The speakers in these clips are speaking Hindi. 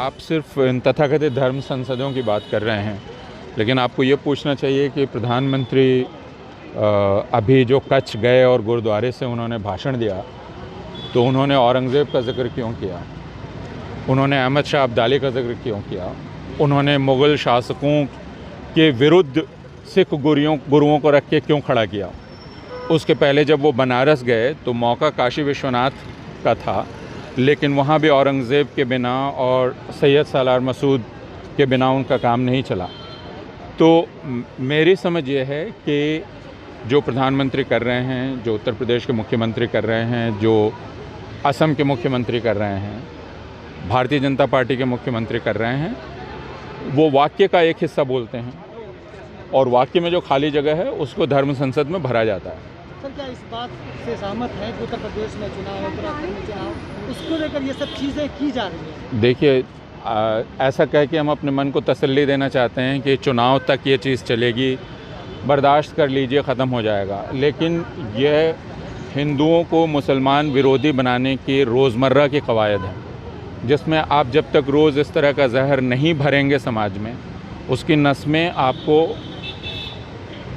आप सिर्फ इन तथाकथित धर्म संसदों की बात कर रहे हैं, लेकिन आपको ये पूछना चाहिए कि प्रधानमंत्री अभी जो कच्छ गए और गुरुद्वारे से उन्होंने भाषण दिया, तो उन्होंने औरंगज़ेब का जिक्र क्यों किया? उन्होंने अहमद शाह अब्दाली का जिक्र क्यों किया? उन्होंने मुग़ल शासकों के विरुद्ध सिख गुरुओं को रख के क्यों खड़ा किया? उसके पहले जब वो बनारस गए तो मौका काशी विश्वनाथ का था, लेकिन वहाँ भी औरंगज़ेब के बिना और सैयद सालार मसूद के बिना उनका काम नहीं चला। तो मेरी समझ ये है कि जो प्रधानमंत्री कर रहे हैं, जो उत्तर प्रदेश के मुख्यमंत्री कर रहे हैं, जो असम के मुख्यमंत्री कर रहे हैं, भारतीय जनता पार्टी के मुख्यमंत्री कर रहे हैं, वो वाक्य का एक हिस्सा बोलते हैं और वाक्य में जो खाली जगह है उसको धर्म संसद में भरा जाता है। सर, क्या इस बात से सहमत है कि उत्तर प्रदेश में चुनाव, उत्तराखंड में चुनाव, उसको लेकर ये सब चीज़ें की जा रही हैं? देखिए, ऐसा कह के हम अपने मन को तसल्ली देना चाहते हैं कि चुनाव तक ये चीज़ चलेगी, बर्दाश्त कर लीजिए, ख़त्म हो जाएगा। लेकिन यह हिंदुओं को मुसलमान विरोधी बनाने की रोज़मर्रा की कवायद है, जिसमें आप जब तक रोज़ इस तरह का जहर नहीं भरेंगे समाज में, उसकी नस में आपको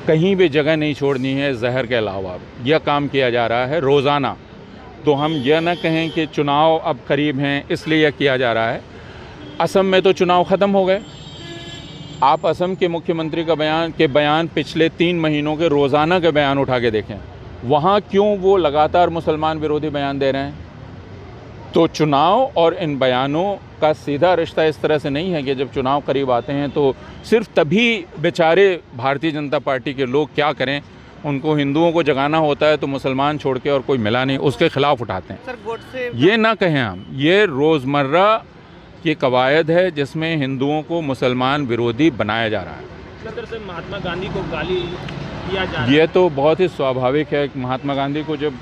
कहीं भी जगह नहीं छोड़नी है जहर के अलावा। यह काम किया जा रहा है रोज़ाना। तो हम यह न कहें कि चुनाव अब करीब हैं इसलिए यह किया जा रहा है। असम में तो चुनाव ख़त्म हो गए। आप असम के मुख्यमंत्री का बयान पिछले 3 महीनों के रोज़ाना के बयान उठा के देखें, वहाँ क्यों वो लगातार मुसलमान विरोधी बयान दे रहे हैं? तो चुनाव और इन बयानों का सीधा रिश्ता इस तरह से नहीं है कि जब चुनाव करीब आते हैं तो सिर्फ तभी बेचारे भारतीय जनता पार्टी के लोग क्या करें, उनको हिंदुओं को जगाना होता है तो मुसलमान छोड़ के और कोई मिला नहीं, उसके खिलाफ उठाते हैं। सर, वोट से ये ना कहें हम, ये रोज़मर्रा की कवायद है जिसमें हिंदुओं को मुसलमान विरोधी बनाया जा रहा है। सर, से महात्मा गांधी को गाली दिया जा रहा है। ये तो बहुत ही स्वाभाविक है। महात्मा गांधी को जब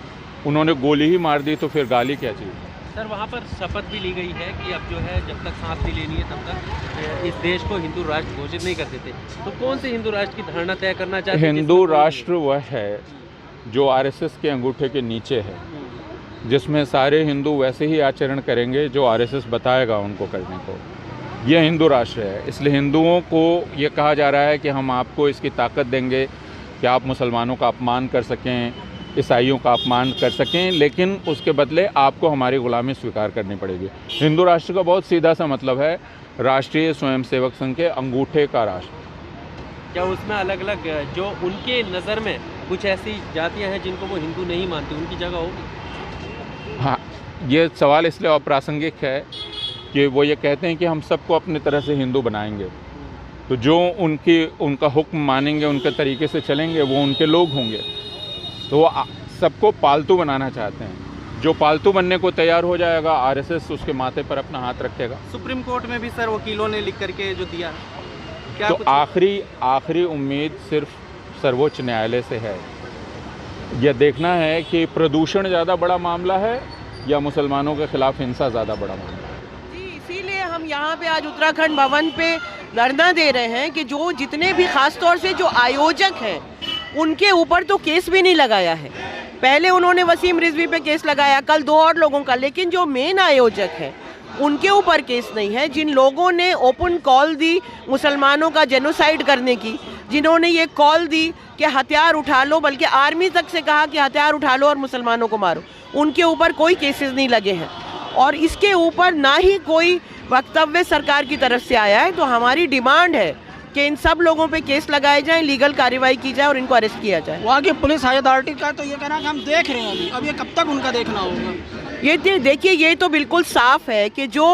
उन्होंने गोली ही मार दी तो फिर गाली क्या चाहिए? सर, वहाँ पर शपथ भी ली गई है कि अब जो है जब तक सांस नहीं लेनी है तब तक इस देश को हिंदू राष्ट्र घोषित नहीं कर देते। तो कौन से हिंदू राष्ट्र की धारणा तय करना चाहते हैं? हिंदू राष्ट्र वह है जो आरएसएस के अंगूठे के नीचे है, जिसमें सारे हिंदू वैसे ही आचरण करेंगे जो आरएसएस बताएगा उनको करने को। यह हिंदू राष्ट्र है। इसलिए हिंदुओं को ये कहा जा रहा है कि हम आपको इसकी ताकत देंगे कि आप मुसलमानों का अपमान कर सकें, ईसाइयों का अपमान कर सकें, लेकिन उसके बदले आपको हमारी ग़ुलामी स्वीकार करनी पड़ेगी। हिंदू राष्ट्र का बहुत सीधा सा मतलब है राष्ट्रीय स्वयंसेवक संघ के अंगूठे का राष्ट्र। क्या उसमें अलग अलग जो उनके नज़र में कुछ ऐसी जातियां हैं जिनको वो हिंदू नहीं मानती, उनकी जगह होगी? हाँ, ये सवाल इसलिए अप्रासंगिक है कि वो ये कहते हैं कि हम सबको अपनी तरह से हिंदू बनाएंगे, तो जो उनका हुक्म मानेंगे, उनके तरीके से चलेंगे, वो उनके लोग होंगे। तो वो सबको पालतू बनाना चाहते हैं। जो पालतू बनने को तैयार हो जाएगा, आरएसएस उसके माथे पर अपना हाथ रखेगा। सुप्रीम कोर्ट में भी सर वकीलों ने लिख करके जो दिया, क्या तो आखिरी उम्मीद सिर्फ सर्वोच्च न्यायालय से है। यह देखना है कि प्रदूषण ज़्यादा बड़ा मामला है या मुसलमानों के खिलाफ हिंसा ज़्यादा बड़ा मामला है। जी, इसीलिए हम यहाँ पे आज उत्तराखंड भवन पे धरना दे रहे हैं कि जो जितने भी खास तौर से जो आयोजक हैं उनके ऊपर तो केस भी नहीं लगाया है। पहले उन्होंने वसीम रिजवी पे केस लगाया, कल 2 और लोगों का, लेकिन जो मेन आयोजक है उनके ऊपर केस नहीं है। जिन लोगों ने ओपन कॉल दी मुसलमानों का जेनोसाइड करने की, जिन्होंने ये कॉल दी कि हथियार उठा लो, बल्कि आर्मी तक से कहा कि हथियार उठा लो और मुसलमानों को मारो, उनके ऊपर कोई केसेस नहीं लगे हैं और इसके ऊपर ना ही कोई वक्तव्य सरकार की तरफ से आया है। तो हमारी डिमांड है कि इन सब लोगों पे केस लगाए जाएं, लीगल कार्रवाई की जाए और इनको अरेस्ट किया जाए। वहाँ की पुलिस हाई अथॉरिटी का तो ये कहना कि हम देख रहे हैं अब ये कब तक उनका देखना होगा? ये देखिए, ये तो बिल्कुल साफ है कि जो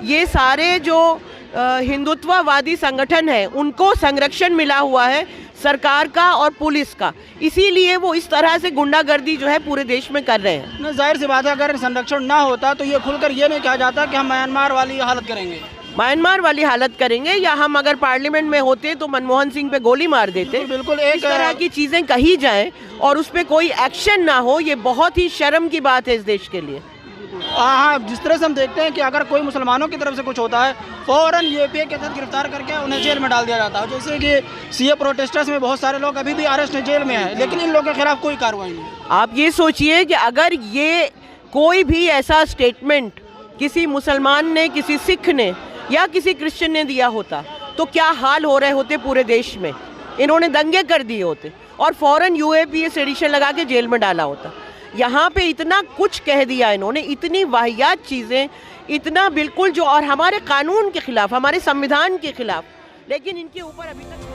ये सारे जो हिंदुत्ववादी संगठन है उनको संरक्षण मिला हुआ है सरकार का और पुलिस का, इसीलिए वो इस तरह से गुंडागर्दी जो है पूरे देश में कर रहे हैं। न, जाहिर सी बात है, अगर संरक्षण ना होता तो ये खुलकर ये नहीं कहा जाता कि हम म्यांमार वाली हालत करेंगे। म्यांमार वाली हालत करेंगे, या हम अगर पार्लियामेंट में होते तो मनमोहन सिंह पे गोली मार देते। बिल्कुल इस तरह की चीजें कही जाएं और उस पर कोई एक्शन ना हो, ये बहुत ही शर्म की बात है इस देश के लिए। हाँ, जिस तरह से हम देखते हैं कि अगर कोई मुसलमानों की तरफ से कुछ होता है फौरन यूपीए के तहत गिरफ्तार करके उन्हें जेल में डाल दिया जाता है। जैसे कि सीए प्रोटेस्टर्स में बहुत सारे लोग अभी भी अरेस्ट जेल में हैं, लेकिन इन लोगों के खिलाफ कोई कार्रवाई नहीं। आप ये सोचिए कि अगर ये कोई भी ऐसा स्टेटमेंट किसी मुसलमान ने, किसी सिख ने या किसी क्रिश्चियन ने दिया होता तो क्या हाल हो रहे होते पूरे देश में। इन्होंने दंगे कर दिए होते और फौरन यूएपीए सेडिशन लगा के जेल में डाला होता। यहाँ पे इतना कुछ कह दिया इन्होंने, इतनी वाहियात चीज़ें, इतना बिल्कुल जो और हमारे कानून के खिलाफ, हमारे संविधान के खिलाफ, लेकिन इनके ऊपर अभी तक